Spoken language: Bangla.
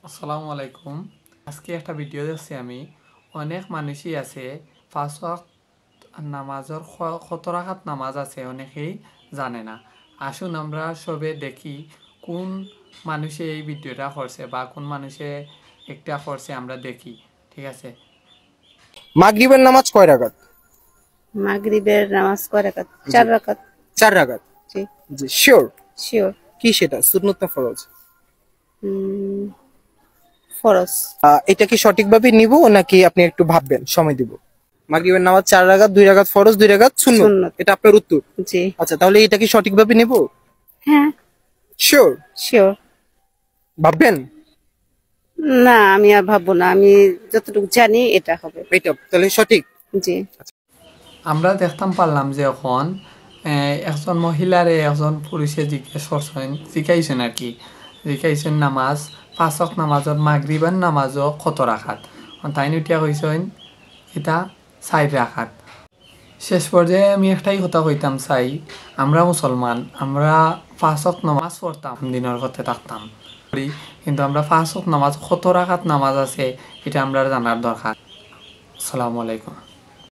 আসসালামু আলাইকুম। আজকে একটা ভিডিও দেখছি আমি। অনেক মানুষই আছে ৫ ওয়াক্ত নামাজের কত রাকাত নামাজ আছে অনেকেই জানে না। আসুন আমরা সবে দেখি কোন মানুষে এই ভিডিওটা করছে বা কোন মানুষে একটা করছে আমরা দেখি। ঠিক আছে। মাগরিবের নামাজ কয় রাকাত? মাগরিবের নামাজ কয় রাকাত? জি ৪ রাকাত। ৪ রাকাত। জি জি শিওর? শিওর। কি সেটা সুন্নত না ফরজ? ফরজ। এটা কি সঠিকভাবে নিব নাকি আপনি একটু ভাববেন, সময় দিব? মাগরিবের নামাজ ৪ রাকাত, ২ রাকাত ফরজ, ২ রাকাত সুন্নত, সুন্নত। এটা আপনার উত্তর? জি। আচ্ছা, তাহলে এটা কি সঠিকভাবে নিব? হ্যাঁ শিওর? শিওর। ভাববেন? না আমি আর ভাববো না, আমি যতটুকু জানি এটা হবে। এটা তাহলে সঠিক? জি। আমরা দেখতাম পারলাম যে এখন একজন মহিলারে একজন পুরুষে জিজ্ঞাইছেন আর কি, জিজ্ঞাইছেন নামাজ ৫ ওয়াক্ত নামাজত মাগরিবের নামাজও কত রাকাত। তাই উঠিয়া কইছেন এটা ৪ রাকাত। শেষ পর্যায়ে আমি একটাই কথা কইতাম চাই, আমরা মুসলমান, আমরা ৫ ওয়াক্ত নামাজ পড়তাম, দিনের করতে থাকতাম, কিন্তু আমরা ৫ ওয়াক্ত নামাজ কত রাকাত নামাজ আছে এটা আমরা জানার দরকার। আসসালামু আলাইকুম।